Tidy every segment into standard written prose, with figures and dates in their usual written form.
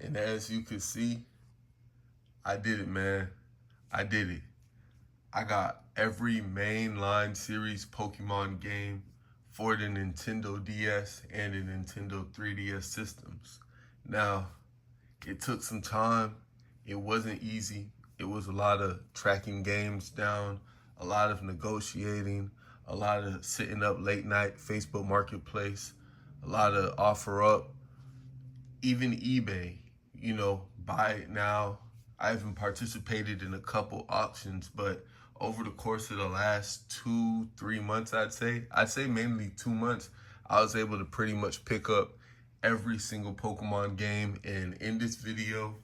And as you can see, I did it, man. I did it. I got every mainline series Pokemon game for the Nintendo DS and the Nintendo 3DS systems. Now, it took some time. It wasn't easy. It was a lot of tracking games down, a lot of negotiating, a lot of sitting up late night Facebook Marketplace, a lot of offer up, even eBay, buy it now. I haven't participated in a couple auctions, but over the course of the last 2, 3 months, I'd say mainly 2 months, I was able to pretty much pick up every single Pokemon game. And in this video,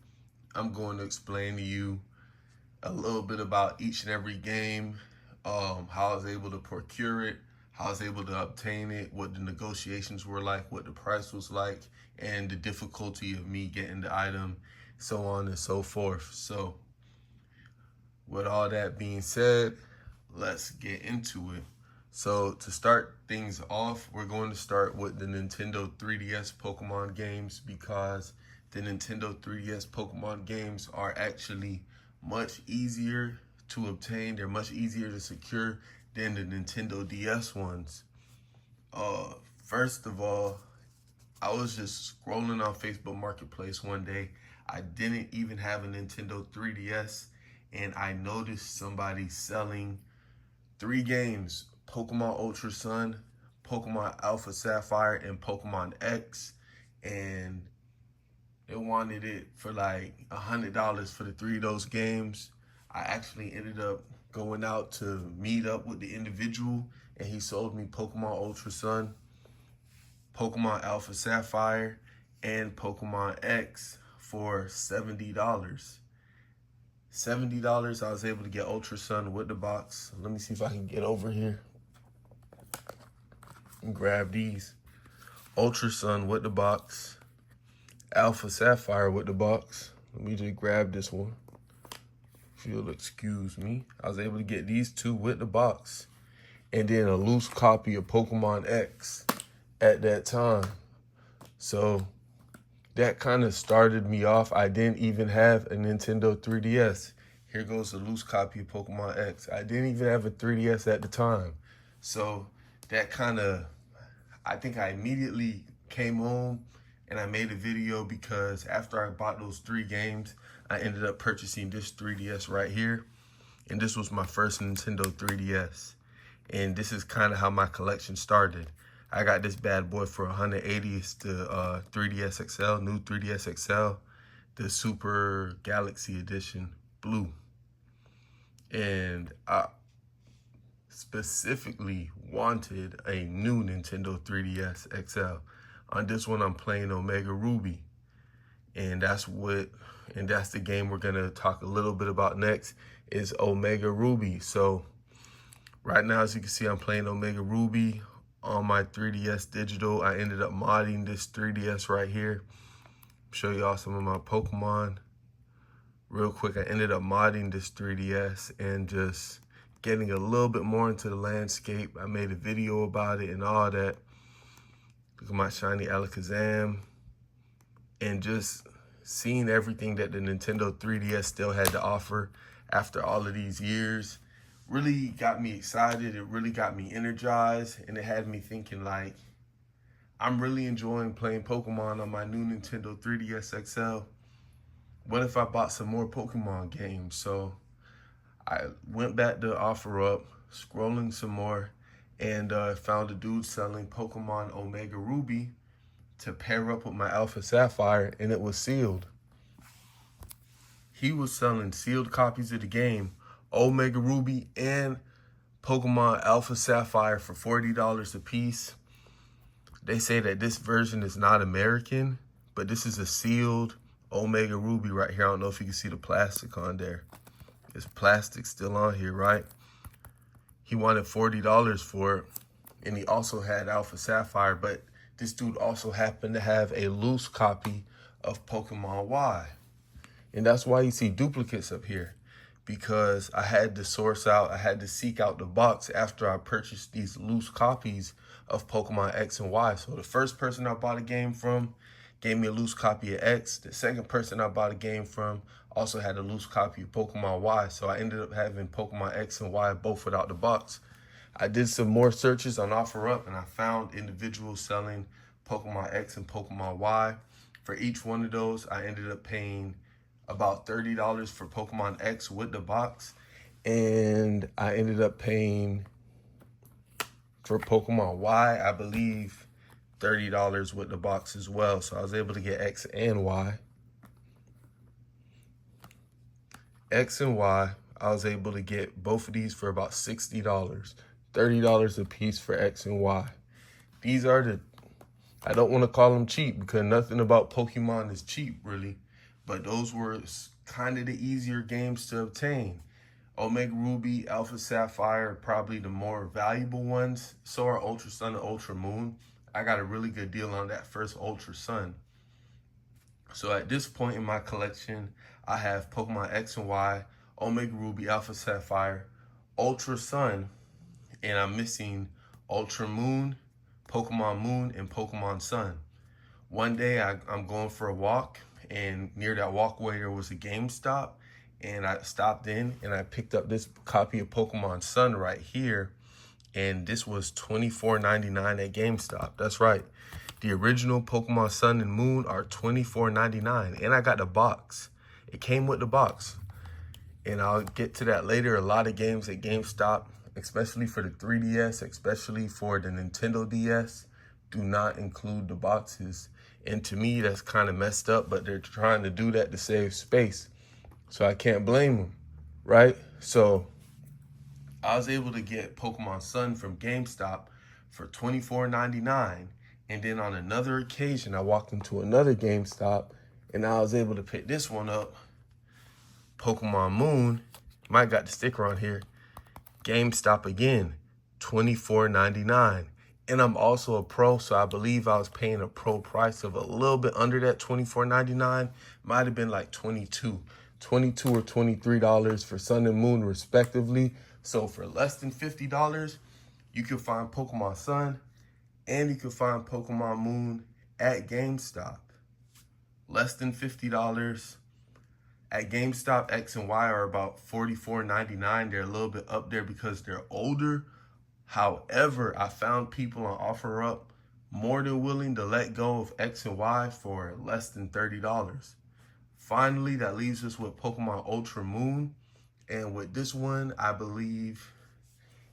I'm going to explain to you a little bit about each and every game, how I was able to procure it, how I was able to obtain it, what the negotiations were like, what the price was like, and the difficulty of me getting the item, so on and so forth. So with all that being said, let's get into it. So to start things off, we're going to start with the Nintendo 3DS Pokemon games, because the Nintendo 3DS Pokemon games are actually much easier to obtain. They're much easier to secure than the Nintendo DS ones. First of all, I was just scrolling on Facebook Marketplace one day. I didn't even have a Nintendo 3DS, and I noticed somebody selling 3 games: Pokemon Ultra Sun, Pokemon Alpha Sapphire, and Pokemon X, and they wanted it for like $100 for the 3 of those games. I actually ended up going out to meet up with the individual, and he sold me Pokemon Ultra Sun, Pokemon Alpha Sapphire, and Pokemon X for $70. $70, I was able to get Ultra Sun with the box. Let me see if I can get over here and grab these. Ultra Sun with the box, Alpha Sapphire with the box. Let me just grab this one, if you'll excuse me. I was able to get these 2 with the box, and then a loose copy of Pokemon X at that time. So that kind of started me off. I didn't even have a Nintendo 3DS. Here goes a loose copy of Pokemon X. I didn't even have a 3DS at the time. So that kind of, I think I immediately came home and I made a video, because after I bought those 3 games, I ended up purchasing this 3DS right here. And this was my first Nintendo 3DS. And this is kind of how my collection started. I got this bad boy for $180. It's the 3DS XL, new 3DS XL, the Super Galaxy Edition Blue. And I specifically wanted a new Nintendo 3DS XL. On this one, I'm playing Omega Ruby. And that's the game we're gonna talk a little bit about next, is Omega Ruby. So right now, as you can see, I'm playing Omega Ruby on my 3DS digital. I ended up modding this 3DS right here. Show y'all some of my Pokemon real quick. I ended up modding this 3DS and just getting a little bit more into the landscape. I made a video about it and all that. Look at my shiny Alakazam. And just seeing everything that the Nintendo 3DS still had to offer after all of these years really got me excited. It really got me energized, and it had me thinking, like, I'm really enjoying playing Pokemon on my new Nintendo 3DS XL. What if I bought some more Pokemon games? So I went back to OfferUp, scrolling some more, and found a dude selling Pokemon Omega Ruby to pair up with my Alpha Sapphire, and it was sealed. He was selling sealed copies of the game, Omega Ruby and Pokemon Alpha Sapphire, for $40 a piece. They say that this version is not American, but this is a sealed Omega Ruby right here. I don't know if you can see the plastic on there. There's plastic still on here, right? He wanted $40 for it, and he also had Alpha Sapphire, but this dude also happened to have a loose copy of Pokemon Y. And that's why you see duplicates up here, because I had to seek out the box after I purchased these loose copies of Pokemon X and Y. So the first person I bought a game from, gave me a loose copy of X. The second person I bought a game from also had a loose copy of Pokemon Y, so I ended up having Pokemon X and Y both without the box. I did some more searches on OfferUp, and I found individuals selling Pokemon X and Pokemon Y. For each one of those, I ended up paying about $30 for Pokemon X with the box, and I ended up paying for Pokemon Y, I believe, $30 with the box as well. So I was able to get X and Y. X and Y, I was able to get both of these for about $60. $30 a piece for X and Y. These are the, I don't want to call them cheap because nothing about Pokemon is cheap, really. But those were kind of the easier games to obtain. Omega Ruby, Alpha Sapphire are probably the more valuable ones. So are Ultra Sun and Ultra Moon. I got a really good deal on that first Ultra Sun. So at this point in my collection, I have Pokemon X and Y, Omega Ruby, Alpha Sapphire, Ultra Sun, and I'm missing Ultra Moon, Pokemon Moon, and Pokemon Sun. One day I'm going for a walk, and near that walkway there was a GameStop, and I stopped in and I picked up this copy of Pokemon Sun right here, and this was $24.99 at GameStop. That's right. The original Pokemon Sun and Moon are $24.99, and I got the box. It came with the box, and I'll get to that later. A lot of games at GameStop, especially for the 3DS, especially for the Nintendo DS, do not include the boxes. And to me, that's kind of messed up, but they're trying to do that to save space. So I can't blame them, right? So I was able to get Pokemon Sun from GameStop for $24.99. And then on another occasion, I walked into another GameStop and I was able to pick this one up. Pokemon Moon, might got the sticker on here. GameStop again, $24.99. And I'm also a pro, so I believe I was paying a pro price of a little bit under that $24.99. Might have been like $22 or $23 for Sun and Moon respectively. So for less than $50, you can find Pokemon Sun and you can find Pokemon Moon at GameStop. Less than $50. At GameStop, X and Y are about $44.99. They're a little bit up there because they're older. However, I found people on OfferUp more than willing to let go of X and Y for less than $30. Finally, that leaves us with Pokemon Ultra Moon. And with this one, I believe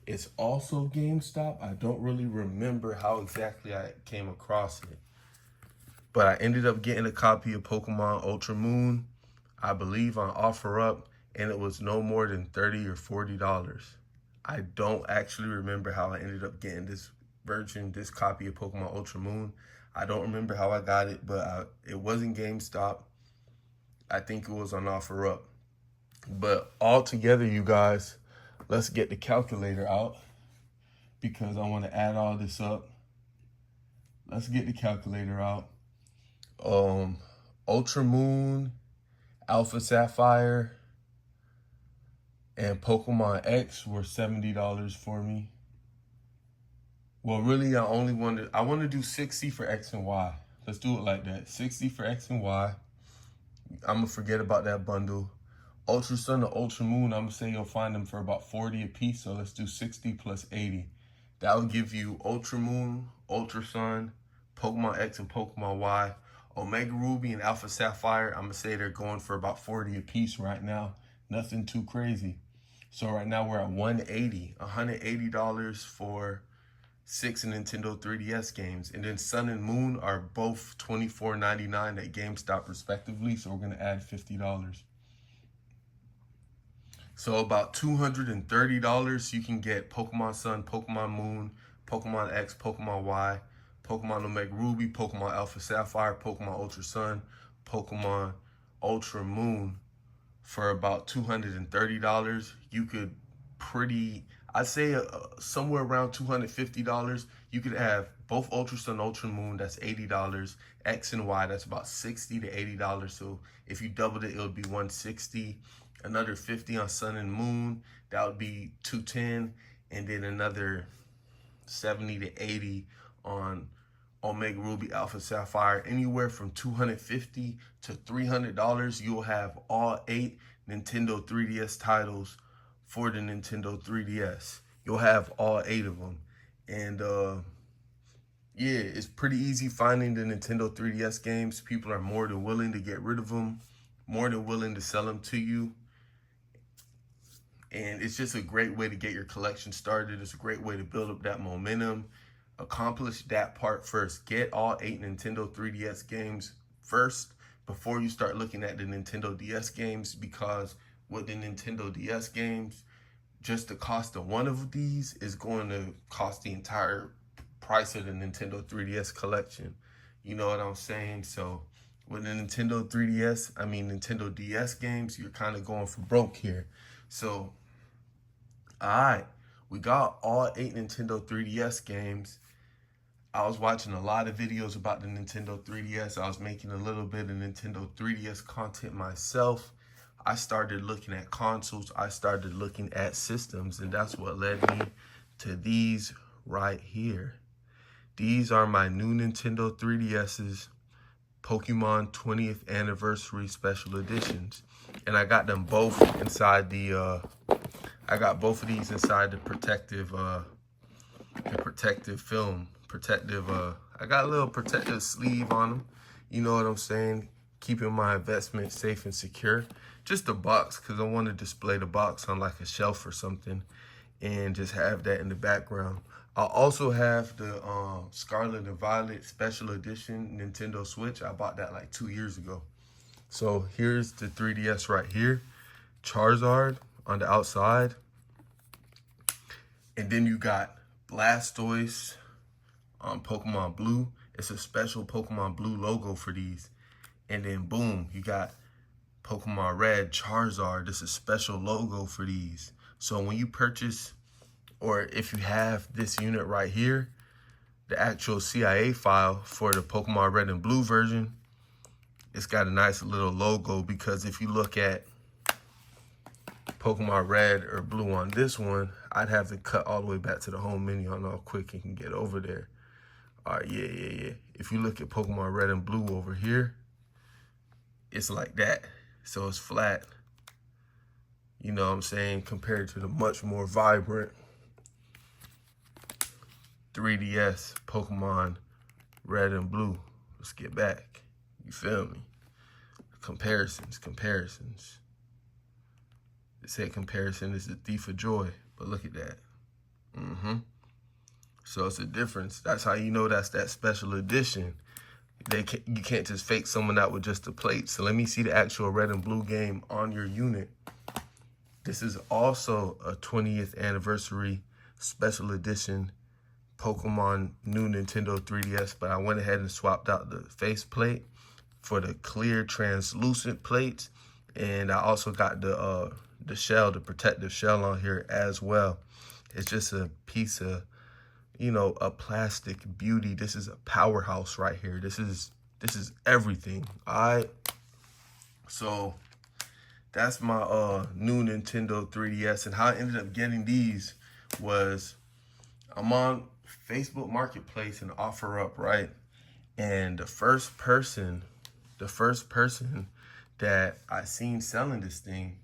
it's also GameStop. I don't really remember how exactly I came across it. But I ended up getting a copy of Pokemon Ultra Moon, I believe on OfferUp, and it was no more than $30 or $40. I don't actually remember how I ended up getting this copy of Pokemon Ultra Moon. I don't remember how I got it, but it wasn't GameStop. I think it was on OfferUp. But all together, you guys, let's get the calculator out because I want to add all this up. Let's get the calculator out. Ultra Moon, Alpha Sapphire, and Pokemon X were $70 for me. Well, really, I want to do 60 for X and Y. Let's do it like that. 60 for X and Y. I'm going to forget about that bundle. Ultra Sun and Ultra Moon, I'm going to say you'll find them for about 40 a piece. So let's do 60 plus 80. That will give you Ultra Moon, Ultra Sun, Pokemon X and Pokemon Y. Omega Ruby and Alpha Sapphire, I'm going to say they're going for about 40 a piece right now. Nothing too crazy. So right now we're at $180 for 6 Nintendo 3DS games. And then Sun and Moon are both $24.99 at GameStop respectively. So we're going to add $50. So about $230 you can get Pokemon Sun, Pokemon Moon, Pokemon X, Pokemon Y, Pokemon Omega Ruby, Pokemon Alpha Sapphire, Pokemon Ultra Sun, Pokemon Ultra Moon for about $230. You could I'd say somewhere around $250. You could have both Ultra Sun, Ultra Moon, that's $80. X and Y, that's about $60 to $80. So if you doubled it, it would be $160. Another $50 on Sun and Moon, that would be $210. And then another $70 to $80 on Omega Ruby Alpha Sapphire, anywhere from $250 to $300. You'll have all 8 Nintendo 3DS titles for the Nintendo 3DS. You'll have all 8 of them. And yeah, it's pretty easy finding the Nintendo 3DS games. People are more than willing to get rid of them, more than willing to sell them to you. And it's just a great way to get your collection started. It's a great way to build up that momentum. Accomplish that part first. Get all 8 Nintendo 3DS games first before you start looking at the Nintendo DS games, because with the Nintendo DS games, just the cost of one of these is going to cost the entire price of the Nintendo 3DS collection. You know what I'm saying? So with the Nintendo Nintendo DS games, you're kind of going for broke here. So, all right, we got all 8 Nintendo 3DS games. I was watching a lot of videos about the Nintendo 3DS. I was making a little bit of Nintendo 3DS content myself. I started looking at consoles. I started looking at systems, and that's what led me to these right here. These are my new Nintendo 3DS's Pokemon 20th Anniversary Special Editions. And I got them both inside the, I got both of these inside the protective film. I got a little protective sleeve on them. You know what I'm saying? Keeping my investment safe and secure. Just a box, because I want to display the box on like a shelf or something and just have that in the background. I also have the Scarlet and Violet Special Edition Nintendo Switch. I bought that like 2 years ago. So here's the 3DS right here. Charizard on the outside. And then you got Blastoise on Pokemon Blue. It's a special Pokemon Blue logo for these. And then boom, you got Pokemon Red, Charizard. This is a special logo for these. So when you purchase, or if you have this unit right here, the actual CIA file for the Pokemon Red and Blue version, it's got a nice little logo, because if you look at Pokemon Red or Blue on this one, I'd have to cut all the way back to the home menu. I don't know how quick you can get over there. All right, yeah. If you look at Pokemon Red and Blue over here, it's like that. So it's flat. You know what I'm saying? Compared to the much more vibrant 3DS Pokemon Red and Blue. Let's get back. You feel me? Comparisons. They say comparison is the thief of joy, but look at that. So it's a difference. That's how you know that's that special edition. You can't just fake someone out with just the plate. So let me see the actual Red and Blue game on your unit. This is also a 20th anniversary special edition Pokemon new Nintendo 3DS, but I went ahead and swapped out the face plate for the clear translucent plates, and I also got the shell, the protective shell on here as well. It's just a piece of, you know, a plastic beauty. This is a powerhouse right here. This is everything. All right. So that's my new Nintendo 3DS, and how I ended up getting these was I'm on Facebook Marketplace and OfferUp, right? And the first person that I seen selling this thing,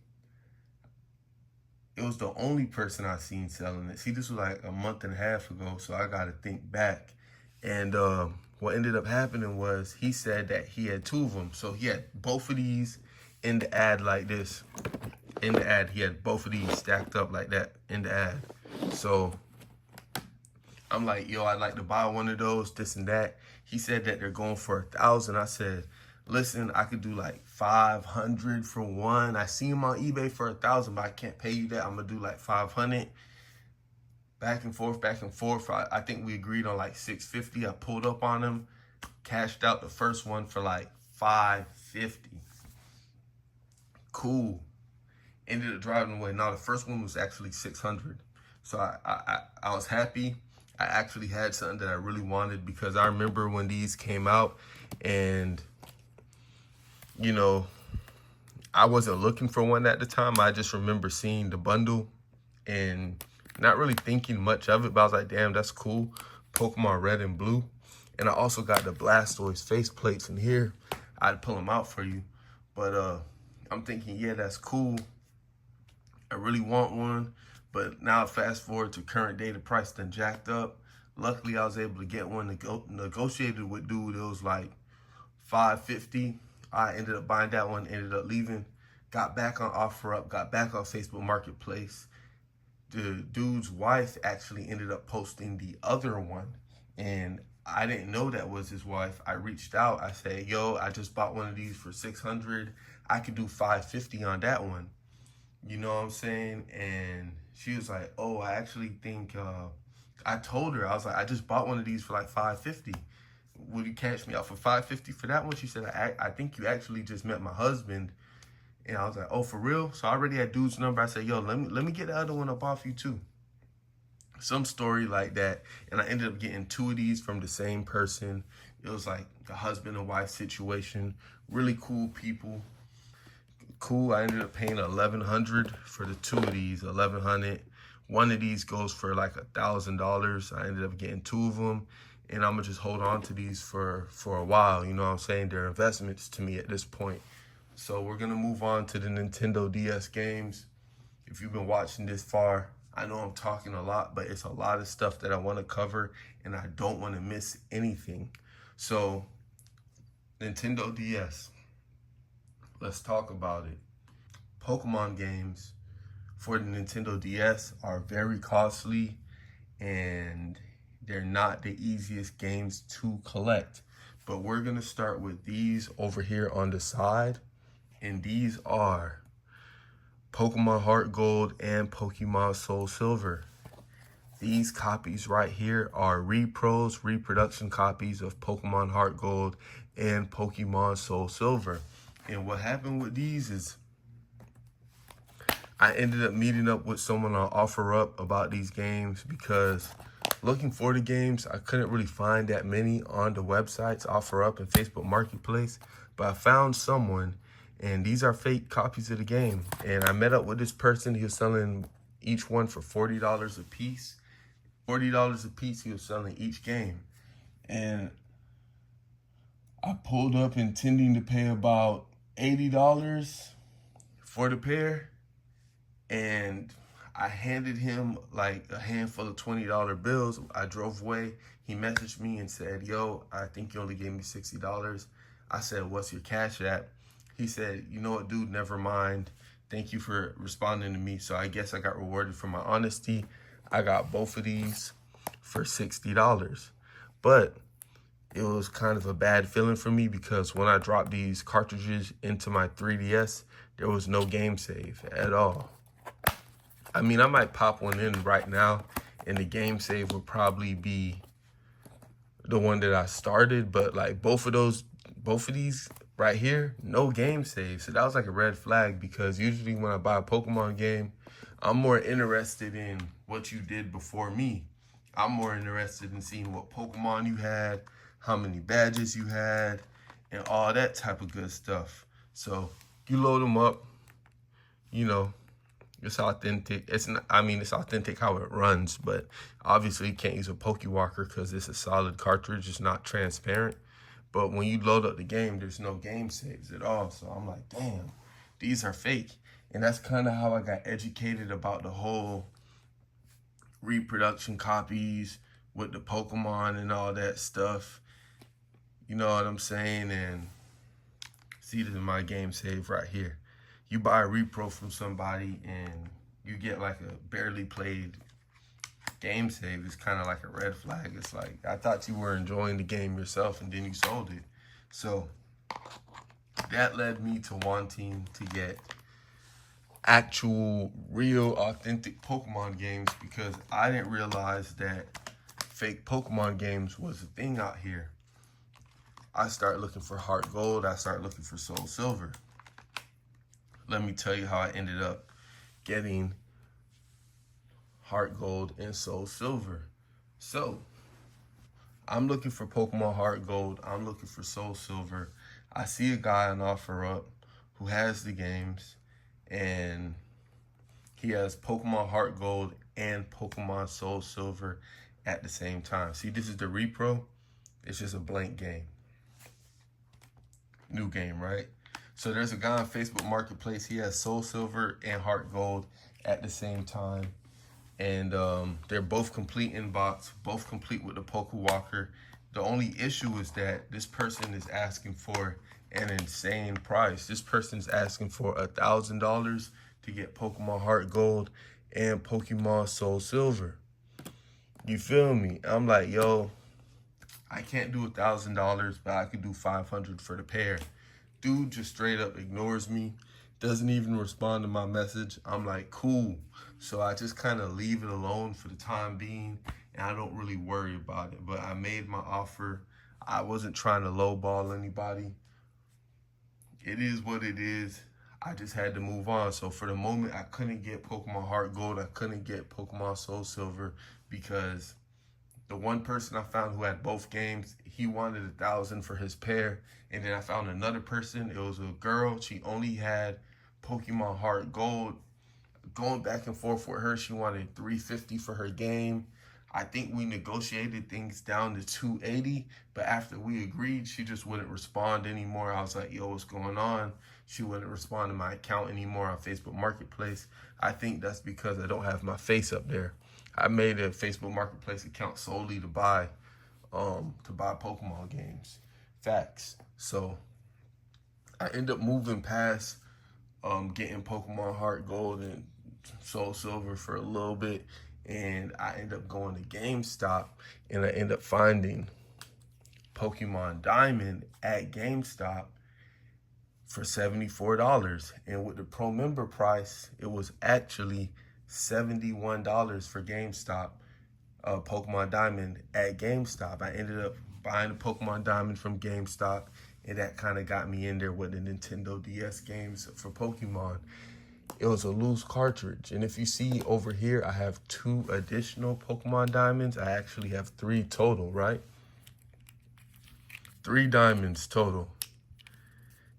it was the only person I seen selling it. See, this was like a month and a half ago, so I got to think back. And what ended up happening was he said that he had 2 of them. So he had both of these in the ad like this. In the ad, he had both of these stacked up like that in the ad. So I'm like, yo, I'd like to buy one of those, this and that. He said that they're going for $1,000. I said, listen, I could do like 500 for one. I see them on eBay for $1,000, but I can't pay you that. I'm gonna do like 500. Back and forth. I think we agreed on like 650. I pulled up on him, cashed out the first one for like 550. Cool. Ended up driving away. Now the first one was actually 600. So I was happy. I actually had something that I really wanted, because I remember when these came out, and you know, I wasn't looking for one at the time. I just remember seeing the bundle and not really thinking much of it, but I was like, damn, that's cool. Pokemon Red and Blue. And I also got the Blastoise face plates in here. I'd pull them out for you. But I'm thinking, yeah, that's cool. I really want one. But now fast forward to current day, the price done jacked up. Luckily, I was able to get one negotiated with dude. It was like $550. I ended up buying that one, ended up leaving. Got back on OfferUp, got back on Facebook Marketplace. The dude's wife actually ended up posting the other one, and I didn't know that was his wife. I reached out. I said, yo, I just bought one of these for $600. I could do $550 on that one. You know what I'm saying? And she was like, oh, I actually think, I told her, I was like, I just bought one of these for like $550. Would you catch me out for $550 for that one? She said, I think you actually just met my husband. And I was like, oh, for real? So I already had dude's number. I said, yo, let me get the other one up off you too. Some story like that. And I ended up getting 2 of these from the same person. It was like a husband and wife situation. Really cool people. Cool. I ended up paying $1,100 for the 2 of these. $1,100. One of these goes for like $1,000. I ended up getting 2 of them. And I'm gonna just hold on to these for a while. You know what I'm saying? They're investments to me at this point. So we're gonna move on to the Nintendo DS games. If you've been watching this far, I know I'm talking a lot, but it's a lot of stuff that I wanna cover and I don't wanna miss anything. So Nintendo DS, let's talk about it. Pokemon games for the Nintendo DS are very costly and they're not the easiest games to collect. But we're gonna start with these over here on the side. And these are Pokemon Heart Gold and Pokemon Soul Silver. These copies right here are repros, reproduction copies of Pokemon Heart Gold and Pokemon Soul Silver. And what happened with these is I ended up meeting up with someone on OfferUp about these games because looking for the games, I couldn't really find that many on the websites, OfferUp and Facebook Marketplace. But I found someone, and these are fake copies of the game. And I met up with this person. He was selling each one for $40 a piece. $40 a piece he was selling each game. And I pulled up intending to pay about $80 for the pair. And I handed him like a handful of $20 bills. I drove away. He messaged me and said, yo, I think you only gave me $60. I said, what's your Cash App? He said, you know what, dude, never mind. Thank you for responding to me. So I guess I got rewarded for my honesty. I got both of these for $60. But it was kind of a bad feeling for me because when I dropped these cartridges into my 3DS, there was no game save at all. I mean, I might pop one in right now and the game save would probably be the one that I started, but like both of these right here, no game save. So that was like a red flag because usually when I buy a Pokemon game, I'm more interested in what you did before me. I'm more interested in seeing what Pokemon you had, how many badges you had, and all that type of good stuff. So you load them up, you know, it's authentic. It's not, I mean, it's authentic how it runs, but obviously you can't use a Pokewalker because it's a solid cartridge. It's not transparent. But when you load up the game, there's no game saves at all. So I'm like, damn, these are fake. And that's kind of how I got educated about the whole reproduction copies with the Pokemon and all that stuff. You know what I'm saying? And see, this is my game save right here. You buy a repro from somebody and you get like a barely played game save. It's kind of like a red flag. It's like, I thought you were enjoying the game yourself and then you sold it. So that led me to wanting to get actual, real, authentic Pokemon games because I didn't realize that fake Pokemon games was a thing out here. I started looking for Heart Gold. I started looking for Soul Silver. Let me tell you how I ended up getting Heart Gold and Soul Silver. So, I'm looking for Pokemon Heart Gold. I'm looking for Soul Silver. I see a guy on OfferUp who has the games, and he has Pokemon Heart Gold and Pokemon Soul Silver at the same time. See, this is the repro. It's just a blank game. New game, right? So there's a guy on Facebook Marketplace. He has Soul Silver and Heart Gold at the same time. And they're both complete in box, both complete with the Poke Walker. The only issue is that this person is asking for an insane price. This person is asking for $1,000 to get Pokemon Heart Gold and Pokemon Soul Silver. You feel me? I'm like, yo, I can't do $1,000, but I could do $500 for the pair. Dude just straight up ignores me, doesn't even respond to my message. I'm like, cool. So I just kind of leave it alone for the time being, and I don't really worry about it. But I made my offer. I wasn't trying to lowball anybody. It is what it is. I just had to move on. So for the moment, I couldn't get Pokemon Heart Gold. I couldn't get Pokemon Soul Silver because the one person I found who had both games, he wanted $1,000 for his pair. And then I found another person. It was a girl. She only had Pokemon Heart Gold. Going back and forth with her, she wanted $350 for her game. I think we negotiated things down to $280, but after we agreed, she just wouldn't respond anymore. I was like, yo, what's going on? She wouldn't respond to my account anymore on Facebook Marketplace. I think that's because I don't have my face up there. I made a Facebook Marketplace account solely to buy Pokemon games. Facts. So I end up moving past getting Pokemon Heart Gold and Soul Silver for a little bit, and I end up going to GameStop, and I end up finding Pokemon Diamond at GameStop for $74. And with the pro member price, it was actually $71 for GameStop, Pokemon Diamond at GameStop. I ended up buying the Pokemon Diamond from GameStop, and that kind of got me in there with the Nintendo DS games for Pokemon. It was a loose cartridge. And if you see over here, I have 2 additional Pokemon Diamonds. I actually have 3 total, right? 3 diamonds total.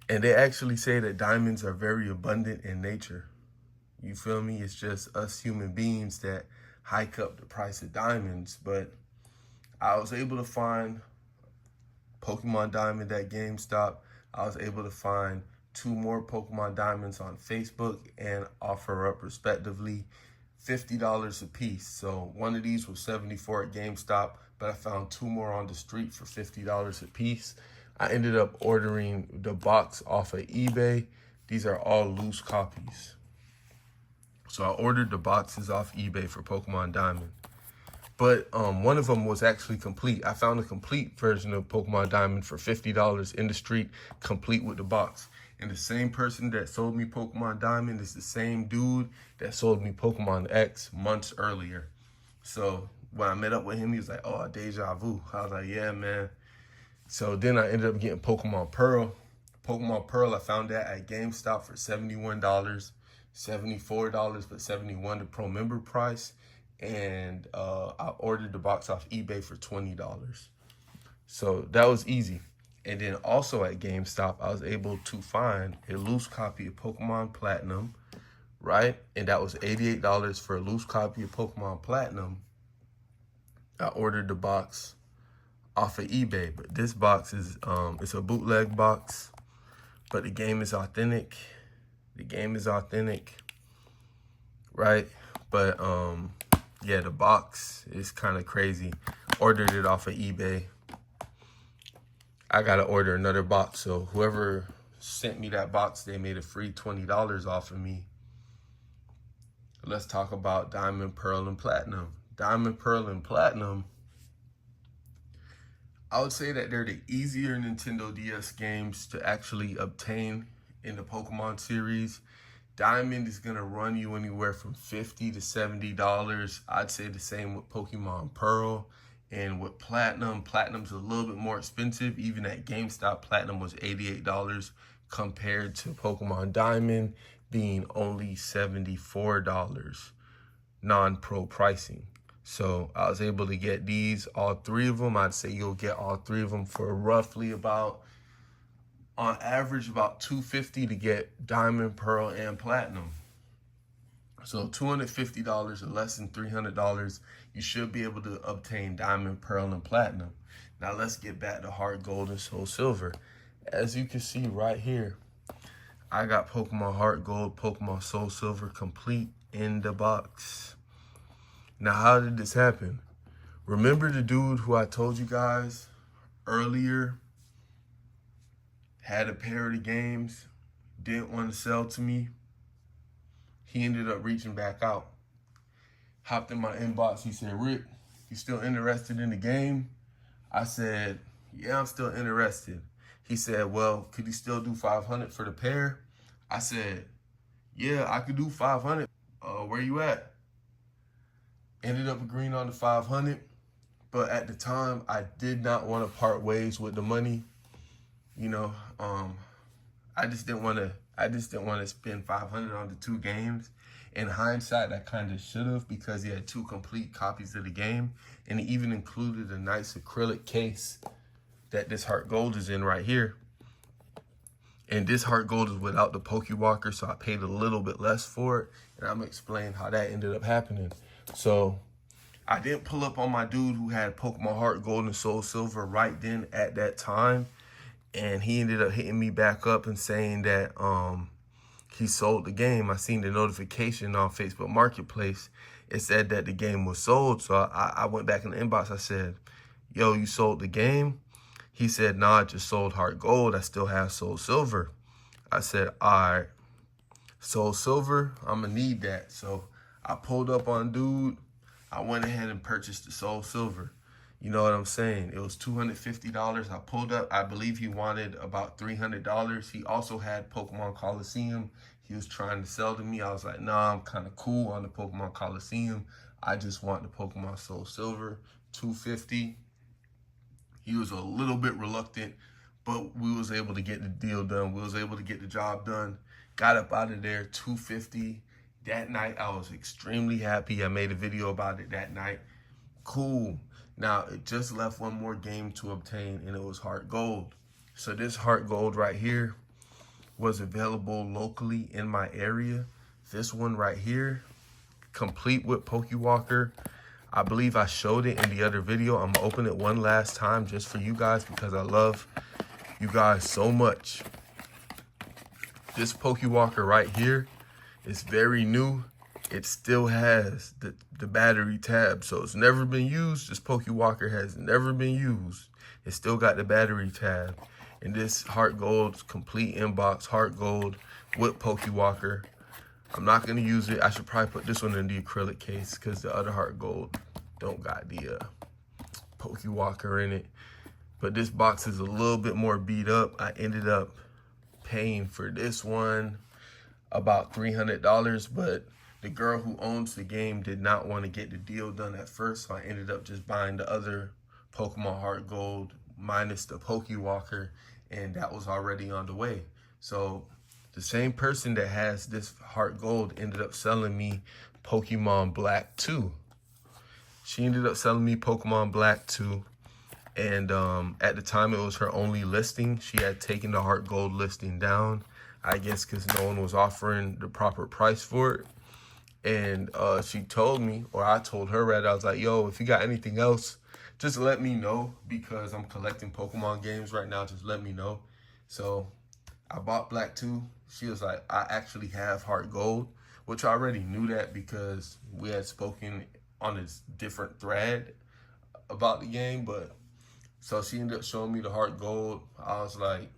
And they actually say that diamonds are very abundant in nature. You feel me? It's just us human beings that hike up the price of diamonds. But I was able to find Pokemon Diamond at GameStop. I was able to find 2 more Pokemon Diamonds on Facebook and offer up respectively $50 a piece. So one of these was $74 at GameStop, but I found 2 more on the street for $50 a piece. I ended up ordering the box off of eBay. These are all loose copies. So I ordered the boxes off eBay for Pokemon Diamond. But one of them was actually complete. I found a complete version of Pokemon Diamond for $50 in the street, complete with the box. And the same person that sold me Pokemon Diamond is the same dude that sold me Pokemon X months earlier. So when I met up with him, he was like, oh, deja vu. I was like, yeah, man. So then I ended up getting Pokemon Pearl. Pokemon Pearl, I found that at GameStop for $71, $74, but $71 the pro member price. And I ordered the box off eBay for $20. So that was easy. And then also at GameStop, I was able to find a loose copy of Pokemon Platinum, right? And that was $88 for a loose copy of Pokemon Platinum. I ordered the box off of eBay, but this box is, it's a bootleg box, but the game is authentic. The game is authentic, right? But, yeah, the box is kind of crazy. Ordered it off of eBay. I got to order another box. So whoever sent me that box, they made a free $20 off of me. Let's talk about Diamond, Pearl, and Platinum. Diamond, Pearl, and Platinum, I would say that they're the easier Nintendo DS games to actually obtain in the Pokemon series. Diamond is going to run you anywhere from $50 to $70. I'd say the same with Pokemon Pearl. And with Platinum, Platinum's a little bit more expensive. Even at GameStop, Platinum was $88 compared to Pokemon Diamond being only $74 non-pro pricing. So I was able to get these, all 3 of them. I'd say you'll get all 3 of them for roughly about, on average, about $250 to get Diamond, Pearl, and Platinum. So $250 or less than $300, you should be able to obtain Diamond, Pearl, and Platinum. Now let's get back to Heart Gold and Soul Silver. As you can see right here, I got Pokemon Heart Gold, Pokemon Soul Silver complete in the box. Now, how did this happen? Remember the dude who I told you guys earlier had a pair of the games, didn't want to sell to me? He ended up reaching back out. Hopped in my inbox. He said, Rick, you still interested in the game? I said, yeah, I'm still interested. He said, well, could you still do 500 for the pair? I said, yeah, I could do 500. Where you at? Ended up agreeing on the 500. But at the time, I did not want to part ways with the money. You know, I just didn't want to spend 500 on the 2 games. In hindsight, I kind of should have, because he had 2 complete copies of the game, and he even included a nice acrylic case that this Heart Gold is in right here. And this Heart Gold is without the Pokewalker, so I paid a little bit less for it, and I'm gonna explain how that ended up happening. So I didn't pull up on my dude who had Pokemon Heart Gold and Soul Silver right then at that time, and he ended up hitting me back up and saying that he sold the game. I seen the notification on Facebook Marketplace. It said that the game was sold. So I went back in the inbox. I said, yo, you sold the game? He said, nah, I just sold Heart Gold. I still have Soul Silver. I said, all right, Soul Silver, I'm going to need that. So I pulled up on dude. I went ahead and purchased the Soul Silver. You know what I'm saying? It was $250. I pulled up. I believe he wanted about $300. He also had Pokemon Coliseum. He was trying to sell to me. I was like, nah, I'm kind of cool on the Pokemon Coliseum. I just want the Pokemon Soul Silver, $250. He was a little bit reluctant, but we was able to get the deal done. We was able to get the job done. Got up out of there, $250. That night, I was extremely happy. I made a video about it that night. Cool. Now, it just left one more game to obtain, and it was Heart Gold. So this Heart Gold right here was available locally in my area. This one right here, complete with Pokewalker. I believe I showed it in the other video. I'm gonna open it one last time just for you guys because I love you guys so much. This Pokewalker right here is very new. It still has the battery tab, so it's never been used. This Pokewalker has never been used. It still got the battery tab. And this Heart Gold, complete inbox Heart Gold with Pokewalker. I'm not gonna use it. I should probably put this one in the acrylic case because the other Heart Gold don't got the Pokewalker in it. But this box is a little bit more beat up. I ended up paying for this one about $300, but the girl who owns the game did not want to get the deal done at first, so I ended up just buying the other Pokemon Heart Gold minus the Pokewalker, and that was already on the way. So the same person that has this Heart Gold ended up selling me Pokemon Black 2. She ended up selling me Pokemon Black 2, and at the time it was her only listing. She had taken the Heart Gold listing down, I guess because no one was offering the proper price for it. And she told me, or I told her rather, I was like, yo, if you got anything else, just let me know because I'm collecting Pokemon games right now. Just let me know. So I bought Black 2. She was like, I actually have Heart Gold, which I already knew that because we had spoken on a different thread about the game. But so she ended up showing me the Heart Gold. I was like,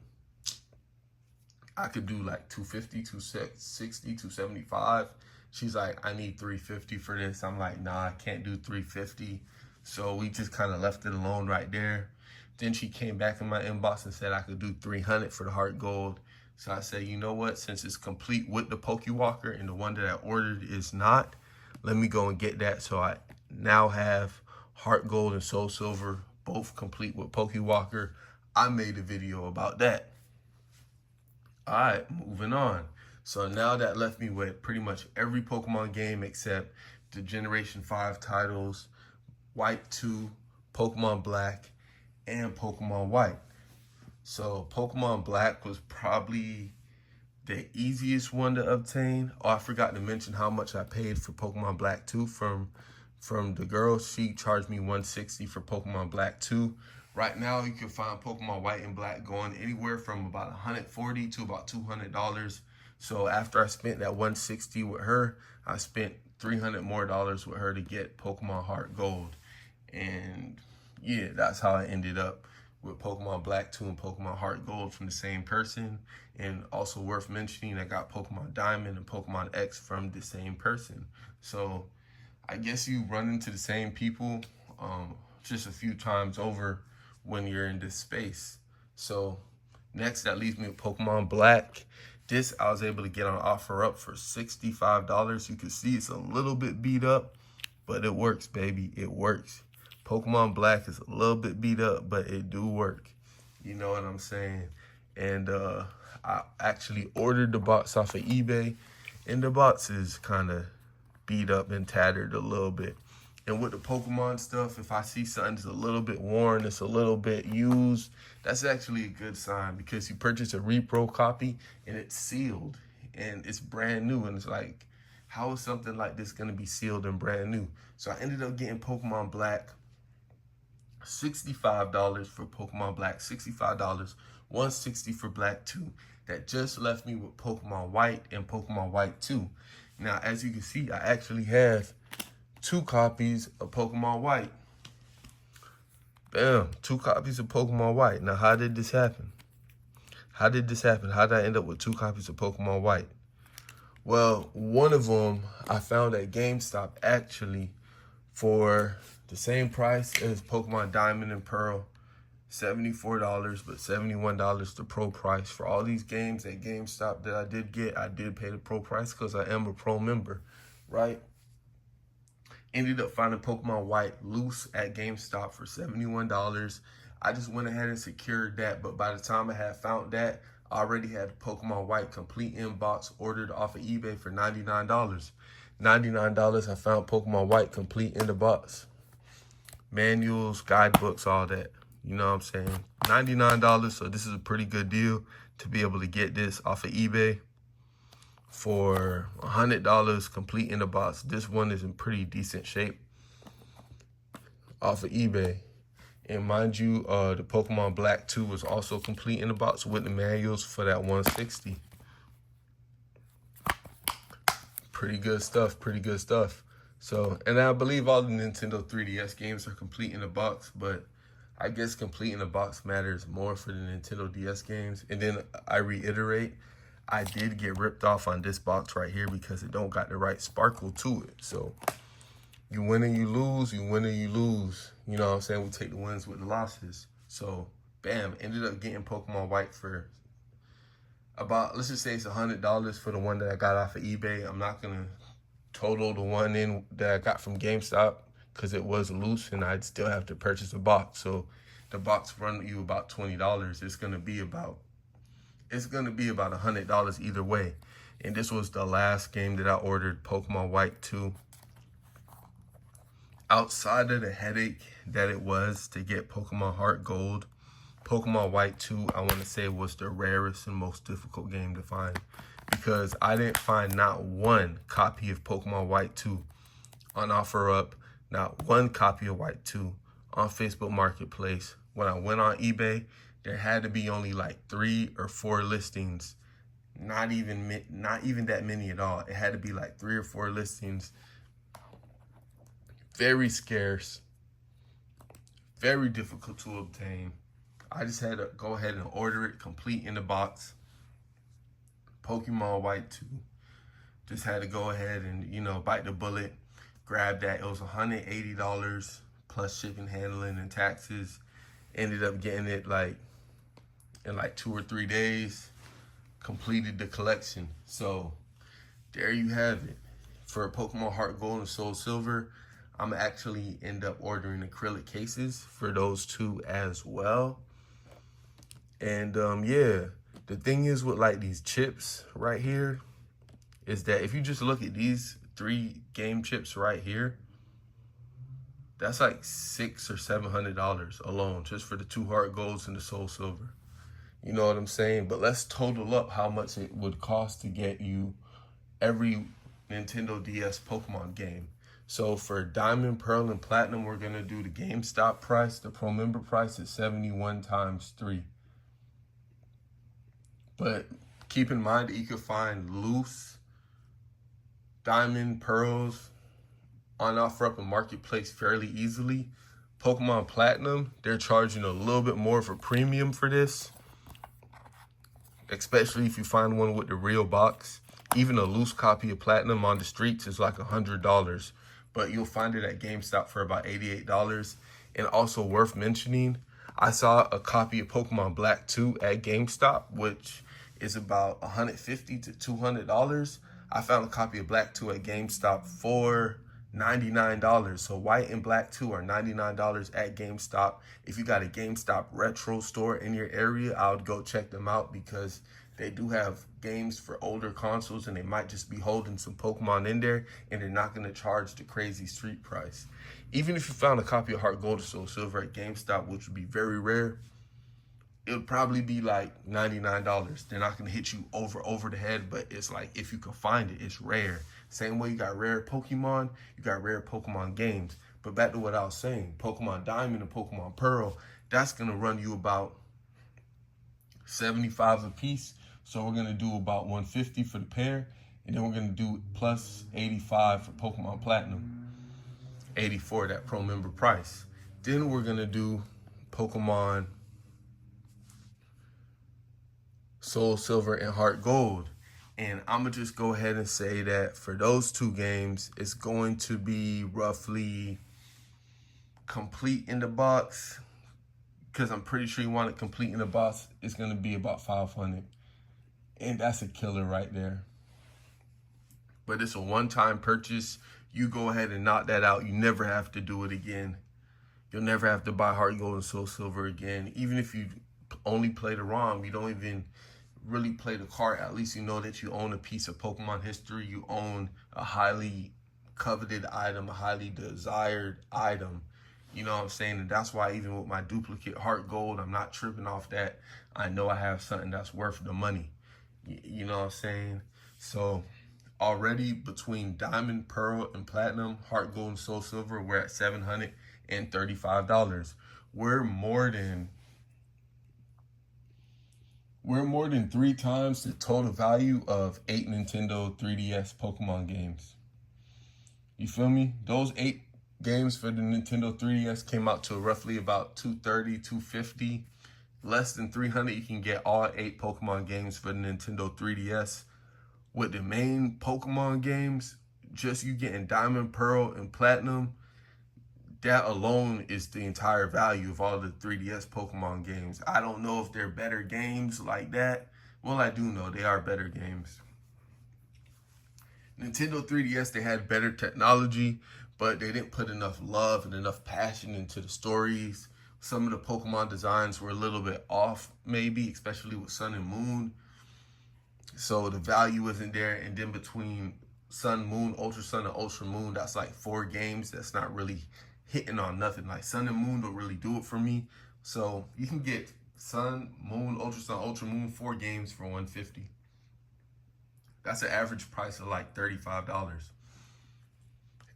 I could do like 250, 260, 275. She's like, I need 350 for this. I'm like, nah, I can't do 350. So we just kind of left it alone right there. Then she came back in my inbox and said I could do 300 for the Heart Gold. So I said, you know what? Since it's complete with the Pokewalker and the one that I ordered is not, let me go and get that. So I now have Heart Gold and Soul Silver, both complete with Pokewalker. I made a video about that. All right, moving on. So now that left me with pretty much every Pokemon game except the Generation 5 titles, White 2, Pokemon Black, and Pokemon White. So Pokemon Black was probably the easiest one to obtain. Oh, I forgot to mention how much I paid for Pokemon Black 2 from the girl. She charged me $160 for Pokemon Black 2 Right now, you can find Pokemon White and Black going anywhere from about $140 to about $200. So after I spent that $160 with her, I spent $300 more with her to get Pokemon Heart Gold. And yeah, that's how I ended up with Pokemon Black 2 and Pokemon Heart Gold from the same person. And also worth mentioning, I got Pokemon Diamond and Pokemon X from the same person. So I guess you run into the same people just a few times over when you're in this space. So next, that leaves me with Pokemon Black. This I was able to get on OfferUp for $65. You can see it's a little bit beat up, but it works, baby. It works. Pokemon Black is a little bit beat up, but it do work. You know what I'm saying? And I actually ordered the box off of eBay, and the box is kind of beat up and tattered a little bit. And with the Pokemon stuff, if I see something that's a little bit worn, it's a little bit used, that's actually a good sign, because you purchase a repro copy and it's sealed and it's brand new. And it's like, how is something like this going to be sealed and brand new? So I ended up getting Pokemon Black, $65 for Pokemon Black, $65, $160 for Black 2. That just left me with Pokemon White and Pokemon White 2. Now, as you can see, I actually have 2 copies of Pokemon White. Bam, 2 copies of Pokemon White. Now, how did this happen? How did this happen? How did I end up with 2 copies of Pokemon White? Well, one of them I found at GameStop actually for the same price as Pokemon Diamond and Pearl, $74, but $71 the pro price. For all these games at GameStop that I did get, I did pay the pro price because I am a pro member, right? Ended up finding Pokemon White loose at GameStop for $71. I just went ahead and secured that, but by the time I had found that, I already had Pokemon White complete in box ordered off of eBay for $99. $99, I found Pokemon White complete in the box. Manuals, guidebooks, all that. You know what I'm saying? $99, so this is a pretty good deal to be able to get this off of eBay for $100 complete in the box. This one is in pretty decent shape off of eBay. And mind you, the Pokemon Black 2 was also complete in the box with the manuals for that $160. Pretty good stuff, pretty good stuff. So, and I believe all the Nintendo 3DS games are complete in the box, but I guess complete in the box matters more for the Nintendo DS games. And then I reiterate, I did get ripped off on this box right here because it don't got the right sparkle to it. So you win and you lose, you win and you lose. You know what I'm saying? We take the wins with the losses. So bam, ended up getting Pokemon White for about, let's just say it's $100 for the one that I got off of eBay. I'm not gonna total the one in that I got from GameStop because it was loose and I'd still have to purchase a box. So the box run you about $20. It's gonna be about $100 either way. And this was the last game that I ordered, Pokemon White 2. Outside of the headache that it was to get Pokemon Heart Gold, Pokemon White 2, I want to say, was the rarest and most difficult game to find, because I didn't find not one copy of Pokemon White 2 on OfferUp, not one copy of White 2 on Facebook Marketplace. When I went on eBay, there had to be only like 3 or 4 listings, not even that many at all. It had to be like 3 or 4 listings. Very scarce, very difficult to obtain. I just had to go ahead and order it complete in the box. Pokemon White 2. Just had to go ahead and, you know, bite the bullet, grab that. It was $180 plus shipping, handling, and taxes. Ended up getting it like in like 2 or 3 days. Completed the collection. So there you have it. For Pokemon Heart Gold and Soul Silver, I'm actually end up ordering acrylic cases for those 2 as well. And yeah, the thing is with like these chips right here is that if you just look at these 3 game chips right here, that's like $600 or $700 alone just for the 2 Heart Golds and the Soul Silver. You know what I'm saying? But let's total up how much it would cost to get you every Nintendo DS Pokemon game. So for Diamond, Pearl, and Platinum, we're going to do the GameStop price. The Pro Member price is 71 times 3. But keep in mind that you can find loose Diamond, Pearls on OfferUp and Marketplace fairly easily. Pokemon Platinum, they're charging a little bit more for premium for this, especially if you find one with the real box. Even a loose copy of Platinum on the streets is like $100, but you'll find it at GameStop for about $88. And also worth mentioning, I saw a copy of Pokemon Black 2 at GameStop, which is about $150 to $200. I found a copy of Black 2 at GameStop for $99. So white and black 2 are $99 at GameStop. If you got a GameStop retro store in your area, I would go check them out because they do have games for older consoles and they might just be holding some Pokemon in there and they're not going to charge the crazy street price. Even if you found a copy of Heart Gold or Soul Silver at GameStop, which would be very rare, it would probably be like $99. They're not going to hit you over the head, but it's like if you can find it, it's rare. Same way you got rare Pokemon, you got rare Pokemon games. But back to what I was saying, Pokemon Diamond and Pokemon Pearl, that's going to run you about $75 a piece. So we're going to do about $150 for the pair, and then we're going to do plus $85 for Pokemon Platinum, $84 that Pro Member price. Then we're going to do Pokemon Soul Silver and Heart Gold. And I'm going to just go ahead and say that for those two games, it's going to be roughly complete in the box, because I'm pretty sure you want it complete in the box. It's going to be about $500. And that's a killer right there. But it's a one-time purchase. You go ahead and knock that out. You never have to do it again. You'll never have to buy Heart Gold and Soul Silver again. Even if you only play the ROM, you don't even really play the card. At least you know that you own a piece of Pokemon history. You own a highly coveted item, a highly desired item. You know what I'm saying? And that's why even with my duplicate Heart Gold, I'm not tripping off that. I know I have something that's worth the money. You know what I'm saying? So already between Diamond, Pearl, and Platinum, Heart Gold, and Soul Silver, we're at $735. We're more than 3 times the total value of 8 Nintendo 3DS Pokemon games. You feel me? Those 8 games for the Nintendo 3DS came out to roughly about $230, $250. Less than $300, you can get all 8 Pokemon games for the Nintendo 3DS. With the main Pokemon games, just you getting Diamond, Pearl, and Platinum, that alone is the entire value of all the 3DS Pokemon games. I don't know if they're better games like that. Well, I do know they are better games. Nintendo 3DS, they had better technology, but they didn't put enough love and enough passion into the stories. Some of the Pokemon designs were a little bit off, maybe, especially with Sun and Moon. So the value isn't there. And then between Sun, Moon, Ultra Sun, and Ultra Moon, that's like 4 games that's not really hitting on nothing. Like Sun and Moon don't really do it for me. So you can get Sun, Moon, Ultra Sun, Ultra Moon, 4 games for $150. That's an average price of like $35.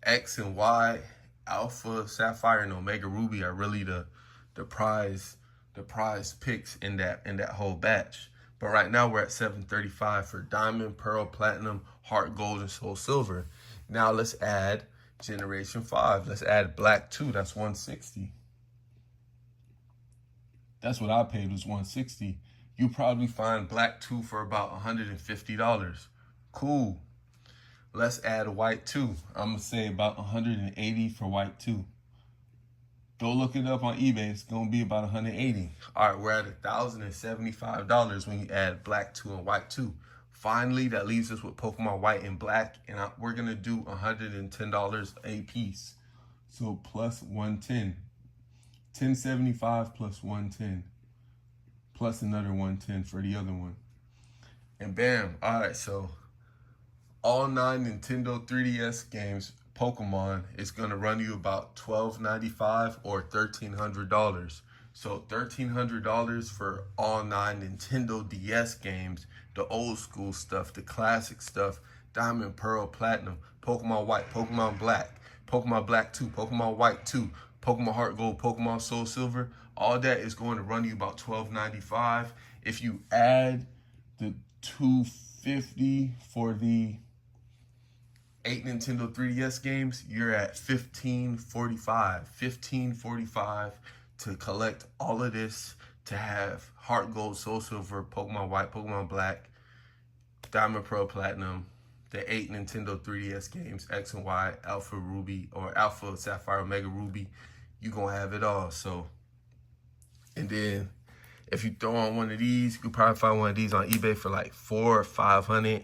X and Y, Alpha, Sapphire, and Omega Ruby are really the prize picks in that whole batch. But right now we're at $735 for Diamond, Pearl, Platinum, Heart Gold, and Soul Silver. Now let's add Generation 5. Let's add Black 2. That's $160. That's what I paid, was $160. You'll probably find Black 2 for about $150. Cool. Let's add White 2. I'm going to say about $180 for White 2. Go look it up on eBay. It's going to be about $180. All right, we're at $1,075 when you add Black 2 and White 2. Finally, that leaves us with Pokemon White and Black, and we're going to do $110 a piece. So plus 110. $10.75 plus 110. Plus another 110 for the other one. And bam. All right, so all 9 Nintendo 3DS games, Pokemon, is going to run you about $1,295 or $1,300. So $1,300 for all 9 Nintendo DS games, the old school stuff, the classic stuff, Diamond, Pearl, Platinum, Pokemon White, Pokemon Black, Pokemon Black 2, Pokemon White 2, Pokemon Heart Gold, Pokemon Soul Silver. All that is going to run you about $12.95. If you add the $250 for the 8 Nintendo 3DS games, you're at $15.45 to collect all of this, to have Heart Gold, Soul Silver, Pokemon White, Pokemon Black, Diamond, Pearl, Platinum, the 8 Nintendo 3DS games, X and Y, Alpha Ruby, or Alpha Sapphire, Omega Ruby. You're going to have it all. So, and then if you throw on one of these, you could probably find one of these on eBay for like $400 or $500.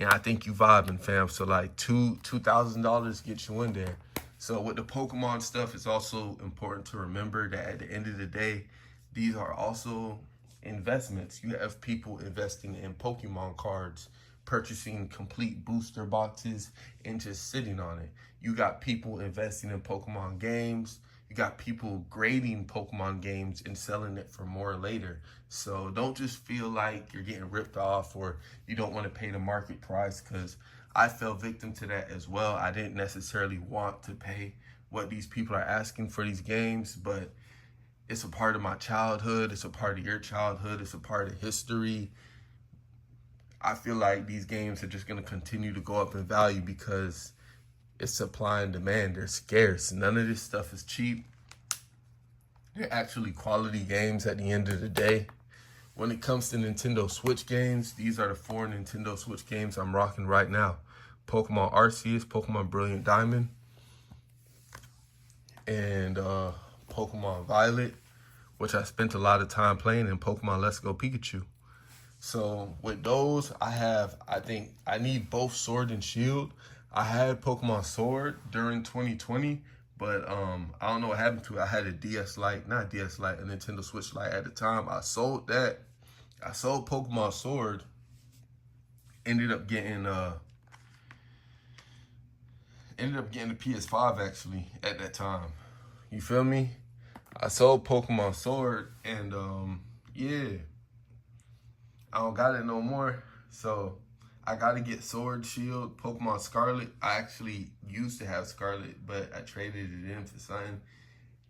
And I think you vibing, fam. So like $2,000 gets you in there. So with the Pokemon stuff, it's also important to remember that at the end of the day, these are also investments. You have people investing in Pokemon cards, purchasing complete booster boxes, and just sitting on it. You got people investing in Pokemon games. You got people grading Pokemon games and selling it for more later. So don't just feel like you're getting ripped off or you don't want to pay the market price, because I fell victim to that as well. I didn't necessarily want to pay what these people are asking for these games, but it's a part of my childhood. It's a part of your childhood. It's a part of history. I feel like these games are just going to continue to go up in value because it's supply and demand. They're scarce. None of this stuff is cheap. They're actually quality games at the end of the day. When it comes to Nintendo Switch games, these are the 4 Nintendo Switch games I'm rocking right now. Pokemon Arceus, Pokemon Brilliant Diamond, and Pokemon Violet, which I spent a lot of time playing, and Pokemon Let's Go Pikachu. So with those, I think I need both Sword and Shield. I had Pokemon Sword during 2020, but I don't know what happened to it. I had a DS Lite, not DS Lite, a Nintendo Switch Lite at the time. I sold that. I sold Pokemon Sword. Ended up getting the PS5 actually at that time. You feel me? I sold Pokemon Sword, and yeah, I don't got it no more. So I got to get Sword, Shield, Pokemon Scarlet. I actually used to have Scarlet, but I traded it in for something.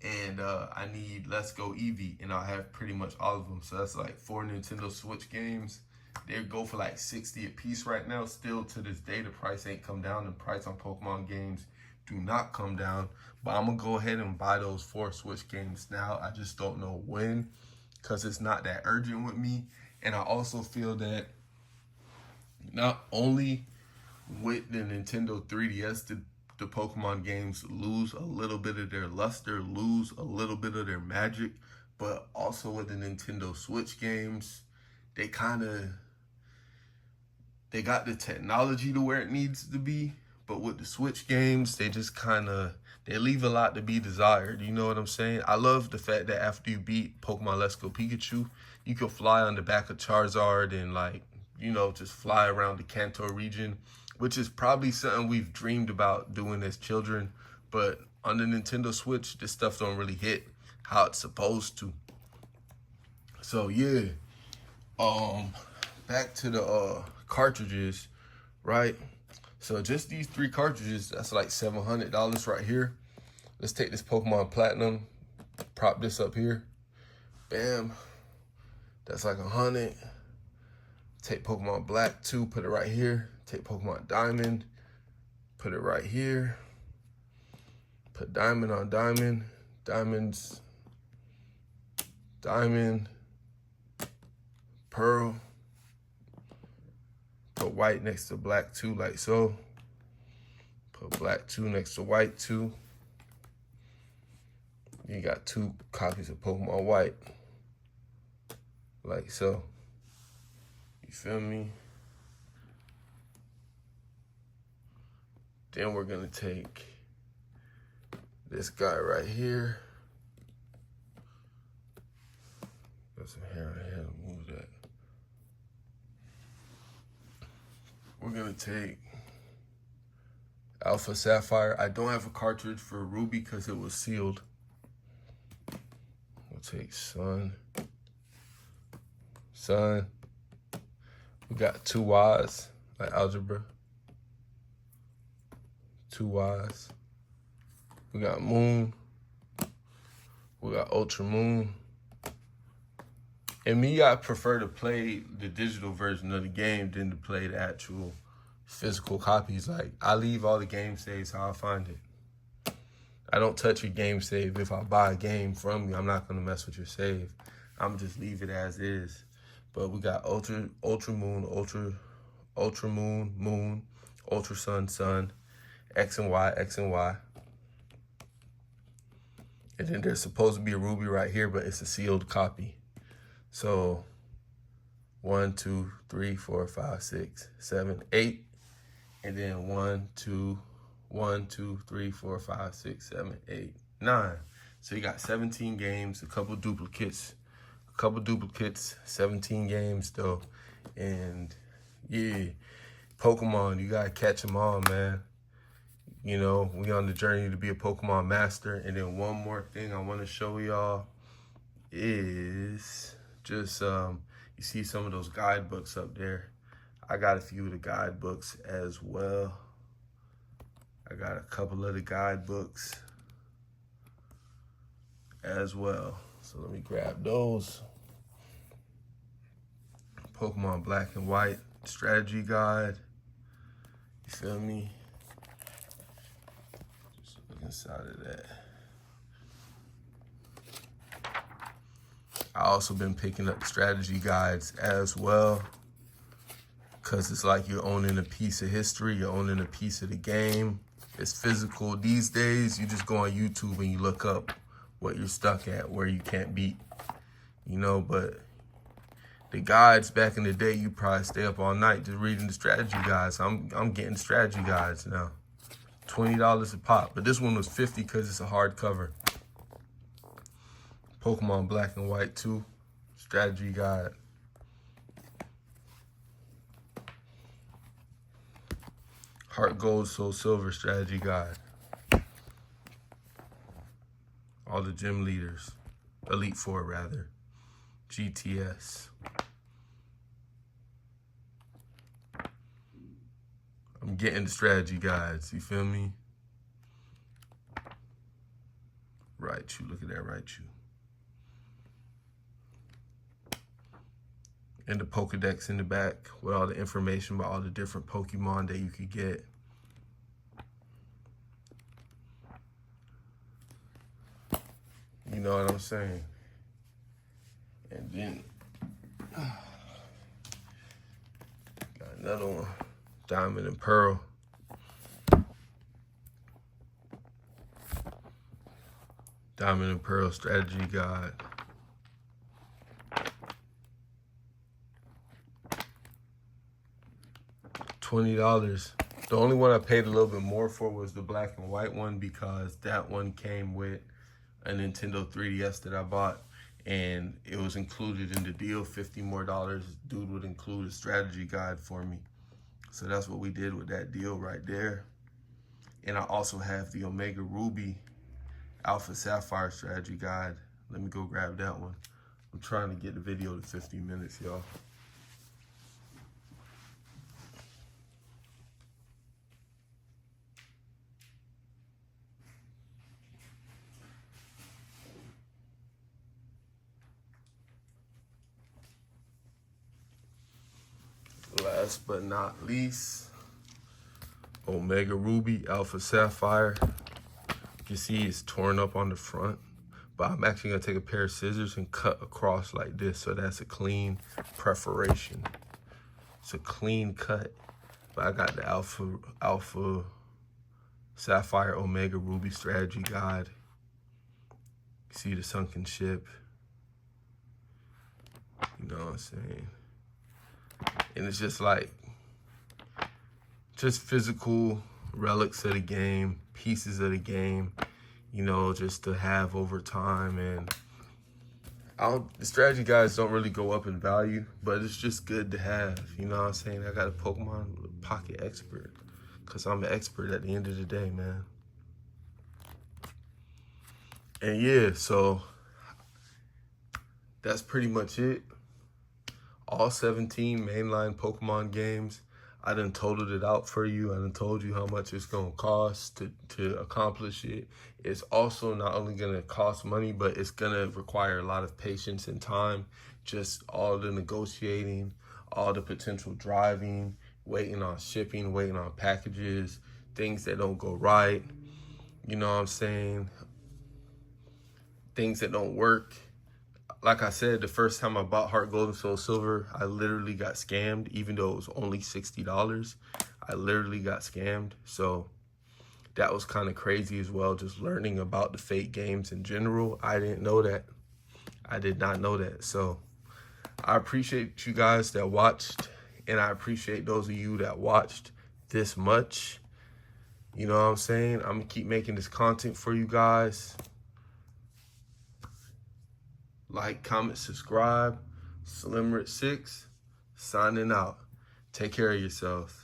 And I need Let's Go Eevee, and I'll have pretty much all of them. So that's like 4 Nintendo Switch games. They go for like $60 a piece right now. Still to this day, the price ain't come down. The price on Pokemon games do not come down. But I'm going to go ahead and buy those 4 Switch games now. I just don't know when, because it's not that urgent with me. And I also feel that not only with the Nintendo 3DS, the Pokemon games lose a little bit of their luster, lose a little bit of their magic, but also with the Nintendo Switch games, they got the technology to where it needs to be, but with the Switch games, they just they leave a lot to be desired. You know what I'm saying? I love the fact that after you beat Pokemon Let's Go Pikachu, you can fly on the back of Charizard and just fly around the Kanto region, which is probably something we've dreamed about doing as children. But on the Nintendo Switch, this stuff don't really hit how it's supposed to. So yeah, back to the cartridges, right? So just these 3 cartridges, that's like $700 right here. Let's take this Pokemon Platinum, prop this up here. Bam. That's like 100. Take Pokemon Black 2, put it right here. Take Pokemon Diamond, put it right here. Put Diamond on Diamond. Diamonds. Diamond. Pearl. Put White next to Black 2 like so. Put Black 2 next to White 2. You got 2 copies of Pokemon White. Like so. You feel me? Then we're gonna take this guy right here. Got some hair on here, move that. We're gonna take Alpha Sapphire. I don't have a cartridge for Ruby because it was sealed. We'll take Sun. We got 2 Ys, like algebra. 2 Ys. We got Moon. We got Ultra Moon. And me, I prefer to play the digital version of the game than to play the actual physical copies. Like, I leave all the game saves how I find it. I don't touch your game save. If I buy a game from you, I'm not going to mess with your save. I'm just leave it as is. But we got Ultra Moon, Ultra Moon, Moon, Ultra Sun, Sun, X and Y, X and Y. And then there's supposed to be a Ruby right here, but it's a sealed copy. So 1, 2, 3, 4, 5, 6, 7, 8. And then 1, 2, 3, 4, 5, 6, 7, 8, 9. So you got 17 games, a couple duplicates, 17 games though. And yeah, Pokemon, you gotta catch them all, man. You know, we on the journey to be a Pokemon master. And then one more thing I want to show y'all is just, you see some of those guidebooks up there. I got a few of the guidebooks as well. I got a couple of the guidebooks as well. So let me grab those. Pokemon Black and White strategy guide. You feel me? Just look inside of that. I also been picking up strategy guides as well, because it's like you're owning a piece of history, you're owning a piece of the game. It's physical. These days, you just go on YouTube and you look up what you're stuck at, where you can't beat, you know, but the guides back in the day, you probably stay up all night just reading the strategy guides. I'm getting strategy guides now. $20 a pop, but this one was $50 because it's a hardcover. Pokemon Black and White 2 strategy guide. Heart Gold, Soul Silver strategy guide. All the gym leaders. Elite Four, rather. GTS. I'm getting the strategy guides, you feel me? Raichu, look at that Raichu. And the Pokedex in the back with all the information about all the different Pokemon that you could get. You know what I'm saying? And then, got another one, Diamond and Pearl. Diamond and Pearl strategy guide. $20. The only one I paid a little bit more for was the Black and White one, because that one came with a Nintendo 3DS that I bought, and it was included in the deal, $50 more. Dude would include a strategy guide for me. So that's what we did with that deal right there. And I also have the Omega Ruby Alpha Sapphire strategy guide. Let me go grab that one. I'm trying to get the video to 50 minutes, y'all. Last but not least, Omega Ruby Alpha Sapphire. You can see it's torn up on the front, but I'm actually gonna take a pair of scissors and cut across like this, so that's a clean perforation. It's a clean cut. But I got the Alpha Sapphire Omega Ruby strategy guide. You see the sunken ship. You know what I'm saying? And it's just like, just physical relics of the game, pieces of the game, you know, just to have over time. And the strategy guides don't really go up in value, but it's just good to have, you know what I'm saying? I got a Pokemon Pocket Expert, because I'm an expert at the end of the day, man. And yeah, so that's pretty much it. All 17 mainline Pokemon games. I done totaled it out for you. I done told you how much it's gonna cost to accomplish it. It's also not only gonna cost money, but it's gonna require a lot of patience and time. Just all the negotiating, all the potential driving, waiting on shipping, waiting on packages, things that don't go right. You know what I'm saying? Things that don't work. Like I said, the first time I bought Heart Gold and Soul Silver, I literally got scammed, even though it was only $60. I literally got scammed. So that was kind of crazy as well, just learning about the fake games in general. I didn't know that. I did not know that. So I appreciate you guys that watched, and I appreciate those of you that watched this much. You know what I'm saying? I'm gonna keep making this content for you guys. Like, comment, subscribe. SlimRich6, signing out. Take care of yourselves.